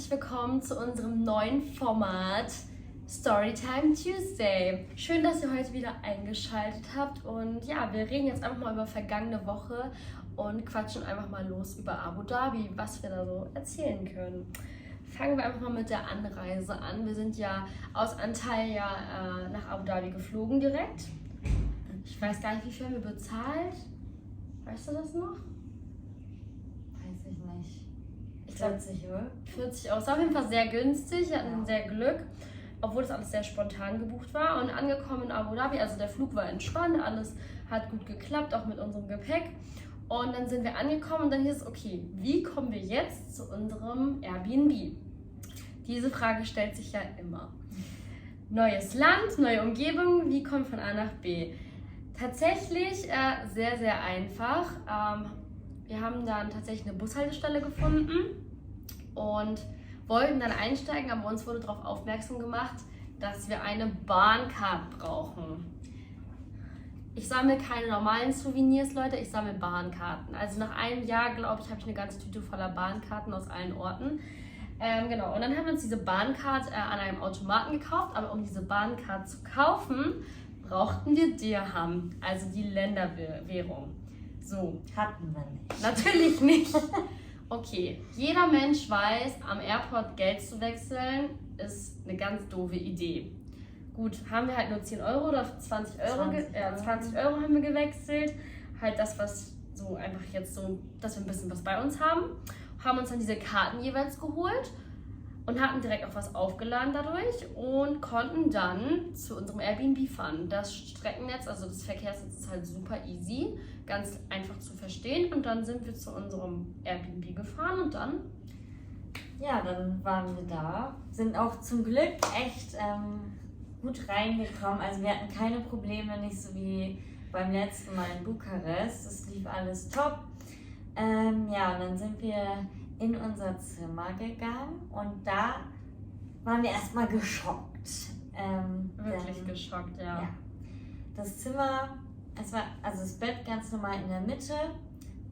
herzlich willkommen zu unserem neuen Format Storytime Tuesday. Schön, dass ihr heute wieder eingeschaltet habt und ja, wir reden jetzt einfach mal über vergangene Woche und quatschen einfach mal los über Abu Dhabi, was wir da so erzählen können. Fangen wir einfach mal mit der Anreise an. Wir sind ja aus Antalya nach Abu Dhabi geflogen direkt. Ich weiß gar nicht, wie viel haben wir bezahlt. Weißt du das noch? Weiß ich nicht. Ich glaube 40 Euro. 40 Euro. Es war auf jeden Fall sehr günstig. Wir hatten sehr Glück, obwohl das alles sehr spontan gebucht war. Und angekommen in Abu Dhabi, also der Flug war entspannt, alles hat gut geklappt, auch mit unserem Gepäck. Und dann sind wir angekommen und dann hieß es, okay, wie kommen wir jetzt zu unserem Airbnb? Diese Frage stellt sich ja immer. Neues Land, neue Umgebung, wie kommen wir von A nach B? Tatsächlich sehr, sehr einfach. Wir haben dann tatsächlich eine Bushaltestelle gefunden und wollten dann einsteigen, aber uns wurde darauf aufmerksam gemacht, dass wir eine Bahncard brauchen. Ich sammle keine normalen Souvenirs, Leute, ich sammle Bahnkarten. Also nach einem Jahr, glaube ich, habe ich eine ganze Tüte voller Bahnkarten aus allen Orten. Genau, und dann haben wir uns diese Bahncard an einem Automaten gekauft, aber um diese Bahncard zu kaufen, brauchten wir Dirham, also die Länderwährung. So. Hatten wir nicht. Natürlich nicht. Okay, jeder Mensch weiß, am Airport Geld zu wechseln ist eine ganz doofe Idee. Gut, haben wir halt nur 10 Euro oder 20 Euro, 20 Euro haben wir gewechselt. Halt das, was so einfach jetzt so, dass wir ein bisschen was bei uns haben. Haben uns dann diese Karten jeweils geholt und hatten direkt auch was aufgeladen dadurch und konnten dann zu unserem Airbnb fahren. Das Streckennetz, also das Verkehrsnetz ist halt super easy, ganz einfach zu verstehen. Und dann sind wir zu unserem Airbnb gefahren und dann... Ja, dann waren wir da. Sind auch zum Glück echt gut reingekommen. Also wir hatten keine Probleme, nicht so wie beim letzten Mal in Bukarest. Das lief alles top. Ja, und dann sind wir in unser Zimmer gegangen und da waren wir erstmal geschockt. Wirklich geschockt, ja. Das Zimmer, also das Bett ganz normal in der Mitte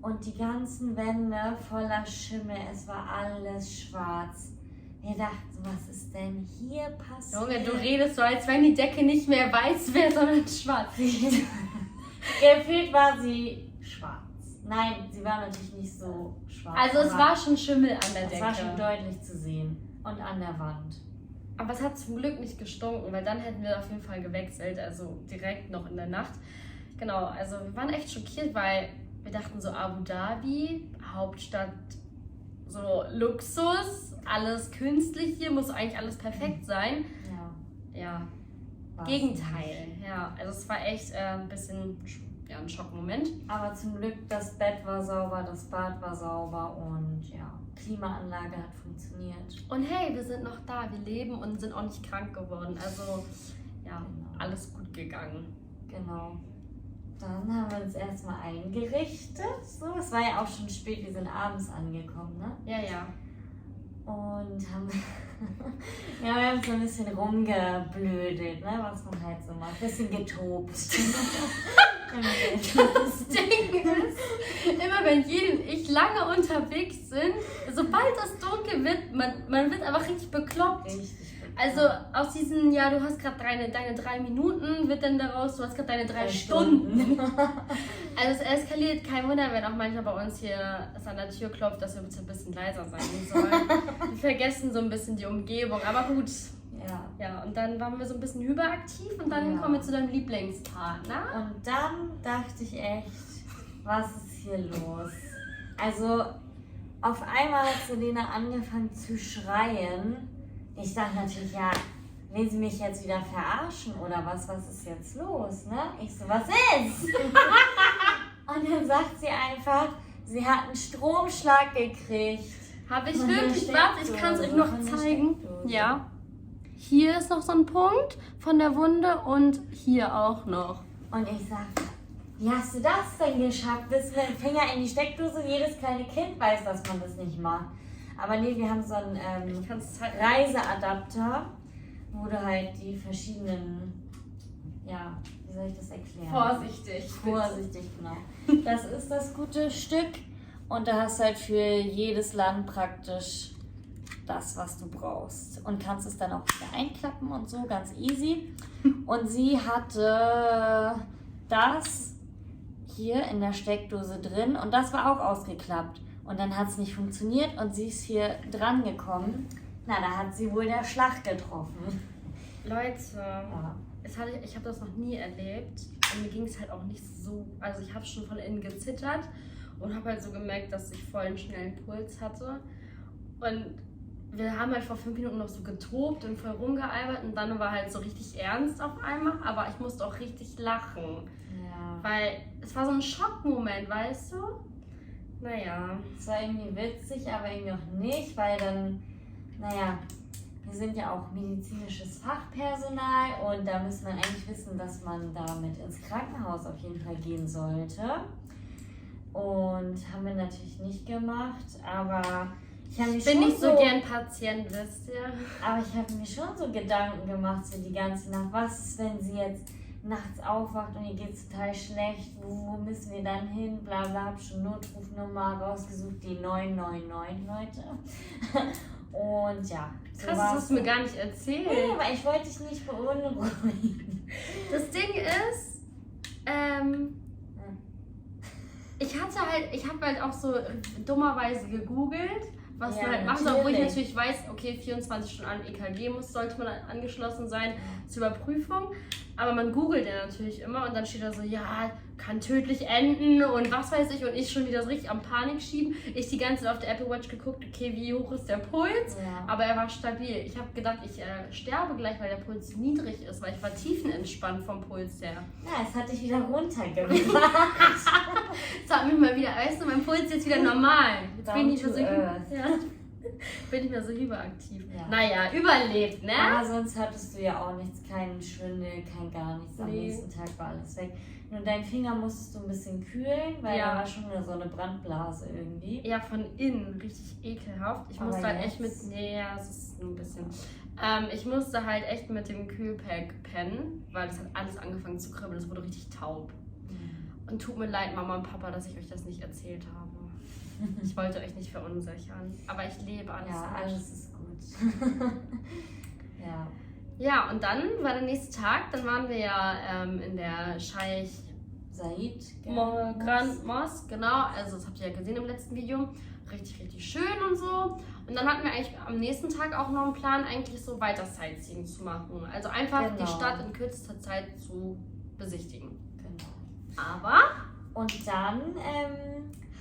und die ganzen Wände voller Schimmel, es war alles schwarz. Wir dachten, was ist denn hier passiert? Junge, du redest so, als wenn die Decke nicht mehr weiß wäre, sondern schwarz. Gefühlt war sie schwarz. Nein, sie war natürlich nicht so schwarz. Also es war schon Schimmel an der Decke. Es war schon deutlich zu sehen. Und an der Wand. Aber es hat zum Glück nicht gestunken, weil dann hätten wir auf jeden Fall gewechselt, also direkt noch in der Nacht. Genau, also wir waren echt schockiert, weil wir dachten so Abu Dhabi, Hauptstadt, so Luxus, alles künstlich hier, muss eigentlich alles perfekt sein. Ja, Gegenteil. Ja, also es war echt ein bisschen... Ja, ein Schockmoment. Aber zum Glück, das Bett war sauber, das Bad war sauber und ja, Klimaanlage hat funktioniert. Und hey, wir sind noch da, wir leben und sind auch nicht krank geworden. Also ja, genau. Alles gut gegangen. Genau. Dann haben wir uns erstmal eingerichtet. So, es war ja auch schon spät, wir sind abends angekommen, ne? Ja. Und haben ja, wir haben so ein bisschen rumgeblödelt, ne? Was man halt so macht. Ein bisschen getobt. Das Ding ist, immer wenn Jede und ich lange unterwegs sind, sobald es dunkel wird, man wird einfach richtig bekloppt. Also aus diesen, ja, du hast gerade deine 3 Minuten, wird dann daraus, du hast gerade deine 3 Stunden. Also es eskaliert, kein Wunder, wenn auch manchmal bei uns hier es an der Tür klopft, dass wir bitte ein bisschen leiser sein sollen. Wir vergessen so ein bisschen die Umgebung, aber gut. Ja, und dann waren wir so ein bisschen hyperaktiv und dann kommen wir zu deinem Lieblingspartner. Und dann dachte ich echt, was ist hier los? Also auf einmal hat Selena angefangen zu schreien. Ich dachte natürlich, ja, will sie mich jetzt wieder verarschen oder was ist jetzt los, ne? Ich so, was ist? Und dann sagt sie einfach, sie hat einen Stromschlag gekriegt. Habe ich wirklich? Warte, ich kann es euch noch zeigen. Ja. Hier ist noch so ein Punkt von der Wunde und hier auch noch. Und ich sagte, wie hast du das denn geschafft? Das mit dem Finger in die Steckdose, jedes kleine Kind weiß, dass man das nicht macht. Aber nee, wir haben so einen Reiseadapter, wo du halt die verschiedenen, ja, wie soll ich das erklären? Vorsichtig, genau. Das ist das gute Stück und da hast du halt für jedes Land praktisch das, was du brauchst. Und kannst es dann auch wieder einklappen und so, ganz easy. Und sie hatte das hier in der Steckdose drin und das war auch ausgeklappt. Und dann hat es nicht funktioniert und sie ist hier dran gekommen. Na, da hat sie wohl der Schlag getroffen. Leute, Ja. ich habe das noch nie erlebt und mir ging es halt auch nicht so, also ich habe schon von innen gezittert und habe halt so gemerkt, dass ich voll einen schnellen Puls hatte und wir haben halt vor 5 Minuten noch so getobt und voll rumgealbert und dann war halt so richtig ernst auf einmal, aber ich musste auch richtig lachen, Ja. weil es war so ein Schockmoment, weißt du? Naja. Es war irgendwie witzig, aber irgendwie auch nicht, weil dann, naja, wir sind ja auch medizinisches Fachpersonal und da müsste man eigentlich wissen, dass man damit ins Krankenhaus auf jeden Fall gehen sollte. Und haben wir natürlich nicht gemacht, aber ich habe mir Ich bin schon nicht so gern Patient, wisst ihr? aber ich habe mir schon so Gedanken gemacht so die ganze Nacht. Was ist, wenn sie jetzt nachts aufwacht und ihr geht es total schlecht? Wo müssen wir dann hin? Bla bla, hab schon Notrufnummer rausgesucht, die 999, Leute. Und ja. so Krass, das war's. hast du mir gar nicht erzählt. Nee, aber ich wollte dich nicht beunruhigen. Das Ding ist, ich habe halt auch so dummerweise gegoogelt, was Ja, man halt machen soll, obwohl ich natürlich. natürlich weiß, okay, 24 Stunden an EKG sollte man angeschlossen sein zur Überprüfung. Aber man googelt ja natürlich immer und dann steht da so, ja, kann tödlich enden und was weiß ich und ich schon wieder so richtig am Panik schieben. Ich die ganze Zeit auf der Apple Watch geguckt, okay, wie hoch ist der Puls? Ja. Aber er war stabil. Ich habe gedacht, ich sterbe gleich, weil der Puls niedrig ist, weil ich war tiefenentspannt vom Puls her. Ja, es hat dich wieder runtergebracht. Das hat mich mal wieder, weißt du, mein Puls ist jetzt wieder normal. Jetzt bin ich nicht mehr so, Down to earth. ja, bin ich mehr so hyperaktiv. Ja. Naja, überlebt, ne? Aber sonst hattest du ja auch nichts, keinen Schwindel, kein gar nichts. Am Nee. nächsten Tag war alles weg. Nur deinen Finger musstest du ein bisschen kühlen, weil Ja. da war schon so eine Brandblase irgendwie. Ja, von innen, richtig ekelhaft. Ich Aber musste halt echt jetzt? mit, nee, ja, es ist nur ein bisschen. Ich musste halt echt mit dem Kühlpack pennen, weil es hat alles angefangen zu kribbeln. Es wurde richtig taub. Und tut mir leid, Mama und Papa, dass ich euch das nicht erzählt habe. Ich wollte euch nicht verunsichern. Aber ich lebe alles. Ja, gut. alles ist gut. Ja. Ja, und dann war der nächste Tag. Dann waren wir ja in der Scheich Said. Grand Mosque, genau. Also das habt ihr ja gesehen im letzten Video. Richtig, richtig schön und so. Und dann hatten wir eigentlich am nächsten Tag auch noch einen Plan, eigentlich so weiter Sightseeing zu machen. Also einfach Genau. die Stadt in kürzester Zeit zu besichtigen. Genau. Aber Und dann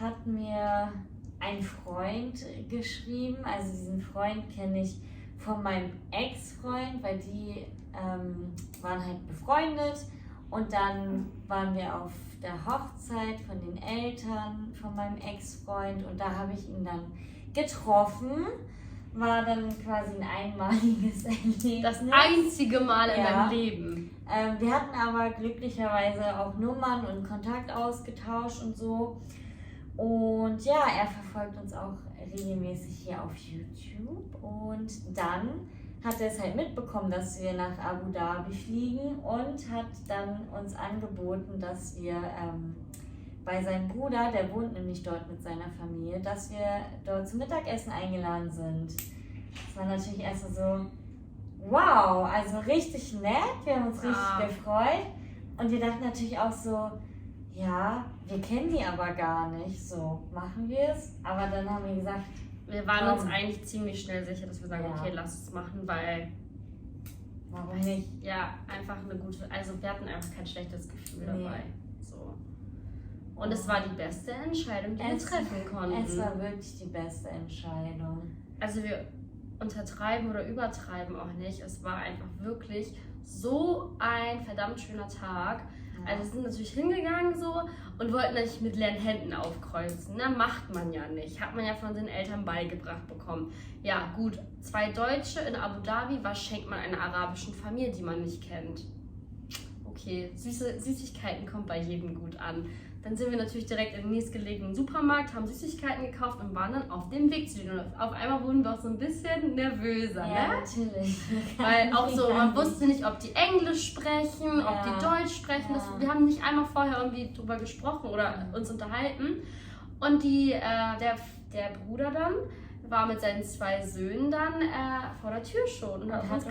hat mir ein Freund geschrieben, also diesen Freund kenne ich von meinem Ex-Freund, weil die waren halt befreundet und dann waren wir auf der Hochzeit von den Eltern von meinem Ex-Freund und da habe ich ihn dann getroffen, war dann quasi ein einmaliges Erlebnis. das einzige Mal in Ja. meinem Leben. Wir hatten aber glücklicherweise auch Nummern und Kontakt ausgetauscht und so. Und ja, er verfolgt uns auch regelmäßig hier auf YouTube. Und dann hat er es halt mitbekommen, dass wir nach Abu Dhabi fliegen und hat dann uns angeboten, dass wir bei seinem Bruder, der wohnt nämlich dort mit seiner Familie, dass wir dort zum Mittagessen eingeladen sind. Das war natürlich erstmal so, wow, also richtig nett, wir haben uns richtig Ja. gefreut. Und wir dachten natürlich auch so, ja, wir kennen die aber gar nicht, so machen wir es. Aber dann haben wir gesagt, Wir waren uns eigentlich ziemlich schnell sicher, dass wir sagen, Ja. okay, lass es machen, weil warum nicht? ja, einfach eine gute, also wir hatten einfach kein schlechtes Gefühl Nee. dabei. So. Und es war die beste Entscheidung, die wir treffen konnten. Es war wirklich die beste Entscheidung. Also wir untertreiben oder übertreiben auch nicht. Es war einfach wirklich so ein verdammt schöner Tag. Also wir sind natürlich hingegangen so und wollten natürlich mit leeren Händen aufkreuzen. Ne? Macht man ja nicht. Hat man ja von den Eltern beigebracht bekommen. Ja gut, 2 Deutsche in Abu Dhabi, was schenkt man einer arabischen Familie, die man nicht kennt? Okay, Süßigkeiten kommt bei jedem gut an. Dann sind wir natürlich direkt in den nächstgelegenen Supermarkt, haben Süßigkeiten gekauft und waren dann auf dem Weg zu denen. Und auf einmal wurden wir auch so ein bisschen nervöser, Ja, ne? natürlich. Weil auch so, man wusste nicht, ob die Englisch sprechen, ob Ja. die Deutsch sprechen. Ja. Wir haben nicht einmal vorher irgendwie drüber gesprochen oder uns unterhalten. Und der Bruder dann war mit seinen 2 Söhnen dann vor der Tür schon und hat auf uns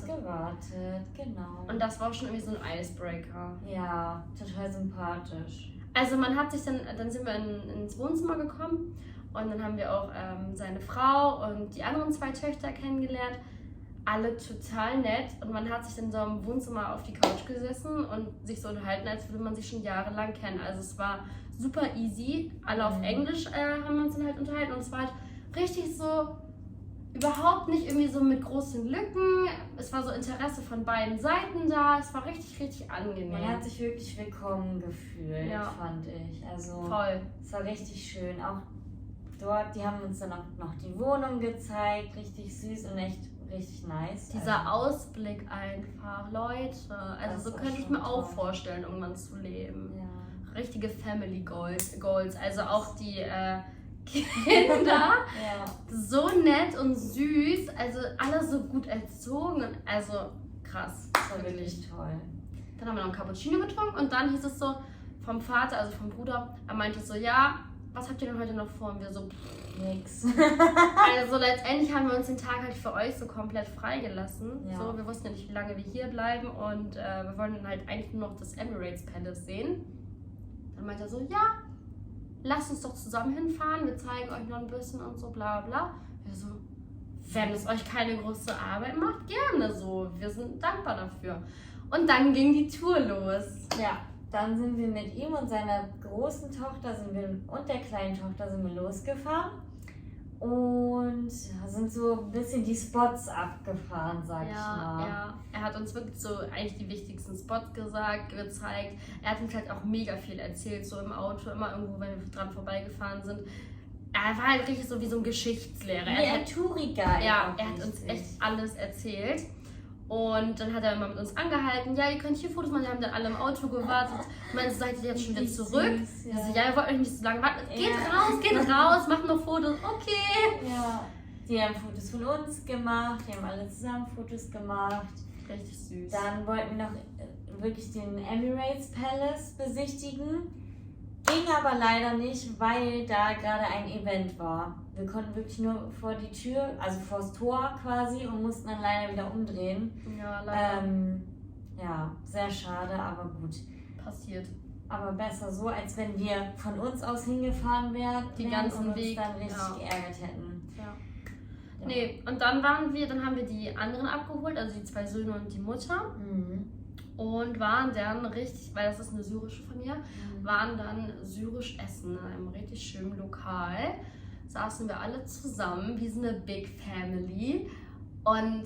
gewartet. Genau. Und das war auch schon irgendwie so ein Icebreaker. Ja, total sympathisch. Also man hat sich dann sind wir ins Wohnzimmer gekommen und dann haben wir auch seine Frau und die anderen 2 Töchter kennengelernt. Alle total nett und man hat sich in so einem Wohnzimmer auf die Couch gesessen und sich so unterhalten, als würde man sich schon jahrelang kennen. Also es war super easy, alle auf Englisch haben wir uns dann halt unterhalten und es war halt richtig so, überhaupt nicht irgendwie so mit großen Lücken. Es war so Interesse von beiden Seiten da. Es war richtig, richtig angenehm. Man hat sich wirklich willkommen gefühlt, fand ich. Also voll. Es war richtig schön. Auch dort, die haben uns dann auch noch die Wohnung gezeigt. Richtig süß und echt richtig nice. Dieser Ausblick einfach, Leute. Also so könnte ich mir auch toll vorstellen, irgendwann zu leben. Ja. Richtige Family Goals. Also auch die Kinder, so nett und süß, also alle so gut erzogen, also krass. Das war wirklich toll. Dann haben wir noch einen Cappuccino getrunken und dann hieß es so vom Vater, also vom Bruder, er meinte so, ja, was habt ihr denn heute noch vor? Und wir so, nix. Also letztendlich haben wir uns den Tag halt für euch so komplett freigelassen. Ja. So, wir wussten ja nicht, wie lange wir hier bleiben und wir wollen dann halt eigentlich nur noch das Emirates Palace sehen. Dann meinte er so, ja, lasst uns doch zusammen hinfahren, wir zeigen euch noch ein bisschen und so, bla bla. Wir so, wenn es euch keine große Arbeit macht, gerne so. Wir sind dankbar dafür. Und dann ging die Tour los. Ja, dann sind wir mit ihm und seiner großen Tochter und der kleinen Tochter sind wir losgefahren und sind so ein bisschen die Spots abgefahren, sag ich mal. Ja, er hat uns wirklich so eigentlich die wichtigsten Spots gezeigt. Er hat uns halt auch mega viel erzählt, so im Auto, immer irgendwo, wenn wir dran vorbeigefahren sind. Er war halt richtig so wie so ein Geschichtslehrer. Wie ein Touri-Guide. Ja, er hat uns echt alles erzählt. Und dann hat er immer mit uns angehalten, ja, ihr könnt hier Fotos machen, wir haben dann alle im Auto gewartet. Meinst du, seid ihr jetzt schon wieder zurück? Süß, ja. Also, ja, ihr wollt euch nicht so lange warten. Geht raus, macht noch Fotos, okay. Ja, die haben Fotos von uns gemacht, die haben alle zusammen Fotos gemacht. Richtig süß. Dann wollten wir noch wirklich den Emirates Palace besichtigen. Ging aber leider nicht, weil da gerade ein Event war. Wir konnten wirklich nur vor die Tür, also vor das Tor quasi und mussten dann leider wieder umdrehen. Ja, leider. Ja, sehr schade, aber gut. Passiert. Aber besser so, als wenn wir von uns aus hingefahren wären Die ganzen und uns Weg, dann richtig ja. geärgert hätten. Ja. Ja. Nee, und dann haben wir die anderen abgeholt, also die 2 Söhne und die Mutter. Mhm. Und waren dann richtig, weil das ist eine syrische Familie, waren dann syrisch essen in einem richtig schönen Lokal. Saßen wir alle zusammen, wie so eine Big Family. Und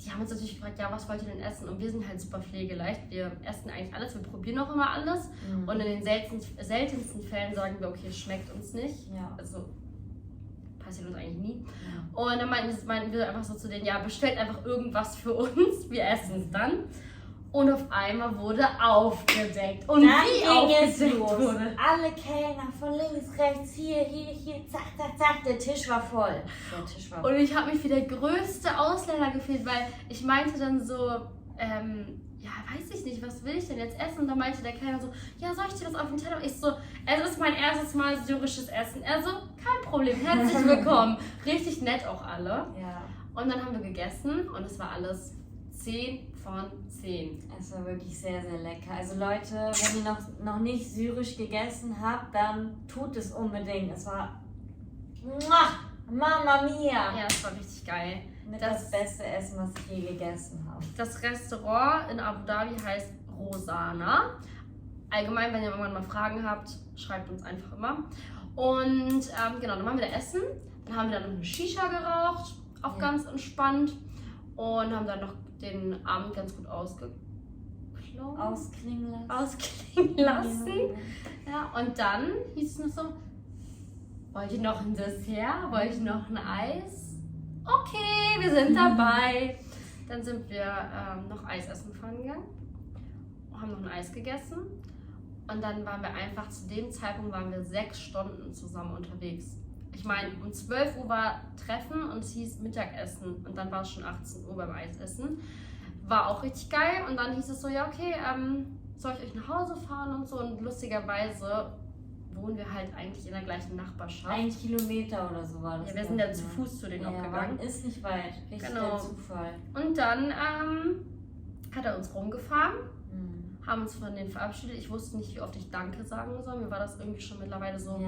die haben uns natürlich gefragt, ja, was wollt ihr denn essen? Und wir sind halt super pflegeleicht. Wir essen eigentlich alles, wir probieren auch immer alles. Mhm. Und in den seltensten Fällen sagen wir, okay, es schmeckt uns nicht. Ja. Also passiert uns eigentlich nie. Ja. Und dann meinten wir einfach so zu denen, ja, bestellt einfach irgendwas für uns, wir essen es dann. Und auf einmal wurde aufgedeckt. Und dann wie aufgedeckt wurde. Alle Kellner von links, rechts, hier, zack, zack, zack. Der Tisch war voll. Und ich habe mich wie der größte Ausländer gefühlt, weil ich meinte dann so, ja, weiß ich nicht, was will ich denn jetzt essen? Und dann meinte der Kellner so, ja, soll ich dir das auf den Teller? Ich so, es ist mein erstes Mal syrisches Essen. Er so, kein Problem, herzlich willkommen. Richtig nett auch alle. Ja. Und dann haben wir gegessen und es war alles 10 von 10. Es war wirklich sehr, sehr lecker. Also Leute, wenn ihr noch nicht syrisch gegessen habt, dann tut es unbedingt. Es war Mamma mia! Ja, es war richtig geil. Mit das beste Essen, was ich je gegessen habe. Das Restaurant in Abu Dhabi heißt Rosana. Allgemein, wenn ihr irgendwann mal Fragen habt, schreibt uns einfach immer. Und genau, dann waren wir da essen. Dann haben wir dann noch eine Shisha geraucht, auch ganz entspannt. Und haben dann noch den Abend ganz gut ausklingen lassen. Ja, und dann hieß es noch so, wollt ihr noch ein Dessert? Wollt ihr noch ein Eis? Okay, wir sind dabei. Dann sind wir noch Eis essen fahren gegangen, haben noch ein Eis gegessen. Und dann waren wir einfach, zu dem Zeitpunkt waren wir 6 Stunden zusammen unterwegs. Ich meine, um 12 Uhr war Treffen und es hieß Mittagessen und dann war es schon 18 Uhr beim Eisessen. War auch richtig geil und dann hieß es so, ja okay, soll ich euch nach Hause fahren und so, und lustigerweise wohnen wir halt eigentlich in der gleichen Nachbarschaft. 1 Kilometer oder so war das. Ja, wir sind ja zu Fuß zu denen auch gegangen. Ist nicht weit. Richtig Genau. der Zufall. Und dann hat er uns rumgefahren, haben uns von denen verabschiedet. Ich wusste nicht, wie oft ich Danke sagen soll. Mir war das irgendwie schon mittlerweile so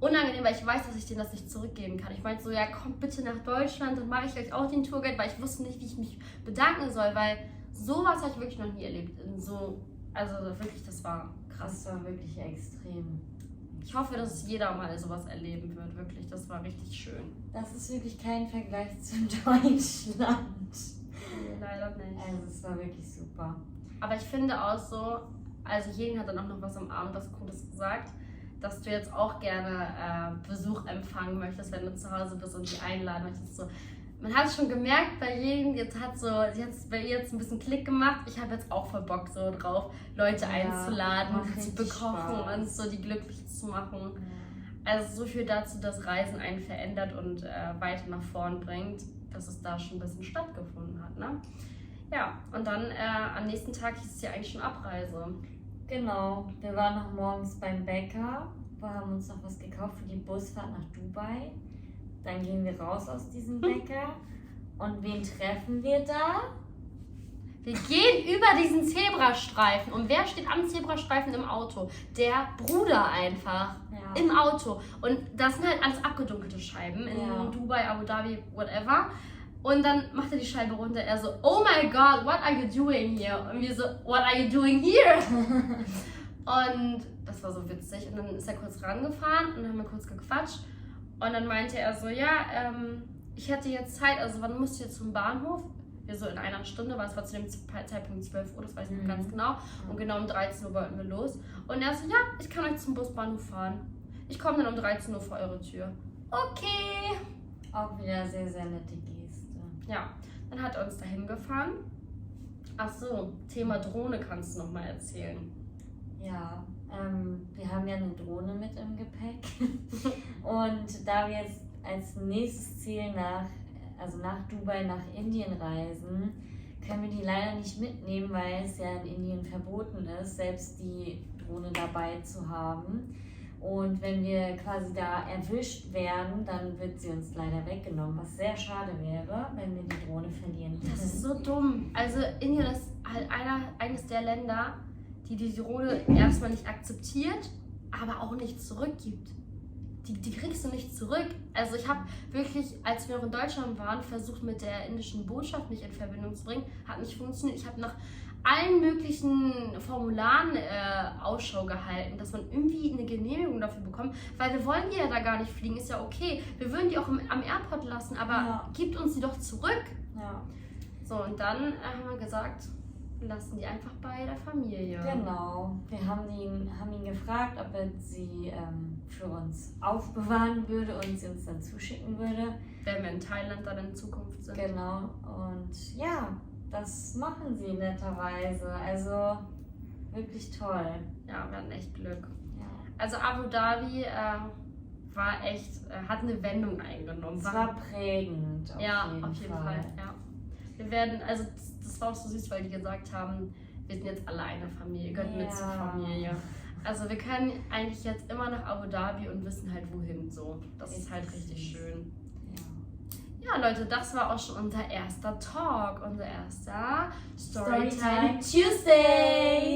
unangenehm, weil ich weiß, dass ich denen das nicht zurückgeben kann. Ich meinte so, ja, kommt bitte nach Deutschland, dann mache ich euch auch den Tourguide, weil ich wusste nicht, wie ich mich bedanken soll, weil sowas habe ich wirklich noch nie erlebt. Also wirklich, das war krass. Das war wirklich extrem. Ich hoffe, dass jeder mal sowas erleben wird, wirklich. Das war richtig schön. Das ist wirklich kein Vergleich zu Deutschland. Nee, leider nicht. Also es war wirklich super. Aber ich finde auch so, also Jeni hat dann auch noch was am Abend was Cooles gesagt, dass du jetzt auch gerne Besuch empfangen möchtest, wenn du zu Hause bist und die einladen möchtest. So. Man hat schon gemerkt bei Jeni, sie hat bei ihr jetzt ein bisschen Klick gemacht. Ich habe jetzt auch voll Bock so drauf, Leute einzuladen, zu bekochen und so die glücklich zu machen. Also so viel dazu, dass Reisen einen verändert und weiter nach vorn bringt, dass es da schon ein bisschen stattgefunden hat. Ne? Ja, und dann am nächsten Tag hieß es ja eigentlich schon Abreise. Genau, wir waren noch morgens beim Bäcker, wir haben uns noch was gekauft für die Busfahrt nach Dubai. Dann gehen wir raus aus diesem Bäcker und wen treffen wir da? Wir gehen über diesen Zebrastreifen und wer steht am Zebrastreifen im Auto? Der Bruder einfach. Ja. Im Auto. Und das sind halt alles abgedunkelte Scheiben in Dubai, Abu Dhabi, whatever. Und dann macht er die Scheibe runter. Er so, oh my God, what are you doing here? Und wir so, what are you doing here? Und das war so witzig. Und dann ist er kurz rangefahren und dann haben wir kurz gequatscht. Und dann meinte er so, ja, ich hätte jetzt Zeit, also wann musst du jetzt zum Bahnhof? Wir so in einer Stunde, weil es war zu dem Zeitpunkt 12 Uhr, das weiß ich noch ganz genau. Und genau um 13 Uhr wollten wir los. Und er so, ja, ich kann euch zum Busbahnhof fahren. Ich komme dann um 13 Uhr vor eure Tür. Okay. Auch wieder sehr, sehr nette Geste. Ja, dann hat er uns dahin gefahren. Ach so, Thema Drohne kannst du noch mal erzählen. Ja, wir haben ja eine Drohne mit im Gepäck. Und da wir jetzt als nächstes Ziel nach Dubai, nach Indien reisen, können wir die leider nicht mitnehmen, weil es ja in Indien verboten ist, selbst die Drohne dabei zu haben. Und wenn wir quasi da erwischt werden, dann wird sie uns leider weggenommen, was sehr schade wäre, wenn wir die Drohne verlieren würden. Das ist so dumm. Also Indien ist halt eines der Länder, die Drohne erstmal nicht akzeptiert, aber auch nicht zurückgibt. Die kriegst du nicht zurück. Also ich habe wirklich, als wir noch in Deutschland waren, versucht mit der indischen Botschaft mich in Verbindung zu bringen. Hat nicht funktioniert. Ich habe nach allen möglichen Formularen Ausschau gehalten, dass man irgendwie eine Genehmigung dafür bekommt, weil wir wollen die ja da gar nicht fliegen, ist ja okay. Wir würden die auch am Airport lassen, aber gibt uns die doch zurück. Ja. So, und dann haben wir gesagt, lassen die einfach bei der Familie. Genau. Wir haben ihn gefragt, ob er sie für uns aufbewahren würde und sie uns dann zuschicken würde. Wenn wir in Thailand dann in Zukunft sind. Genau. Und ja, das machen sie netterweise. Also wirklich toll. Ja, wir hatten echt Glück. Ja. Also Abu Dhabi war echt, hat eine Wendung eingenommen. Es war prägend. Auf jeden Fall. Ja. Wir werden, also das war auch so süß, weil die gesagt haben, wir sind jetzt alle eine Familie, gehört mit zur Familie. Also wir können eigentlich jetzt immer nach Abu Dhabi und wissen halt wohin so. Das ist halt richtig schön. Ja, Leute, das war auch schon unser erster Talk, unser erster Storytime Tuesday.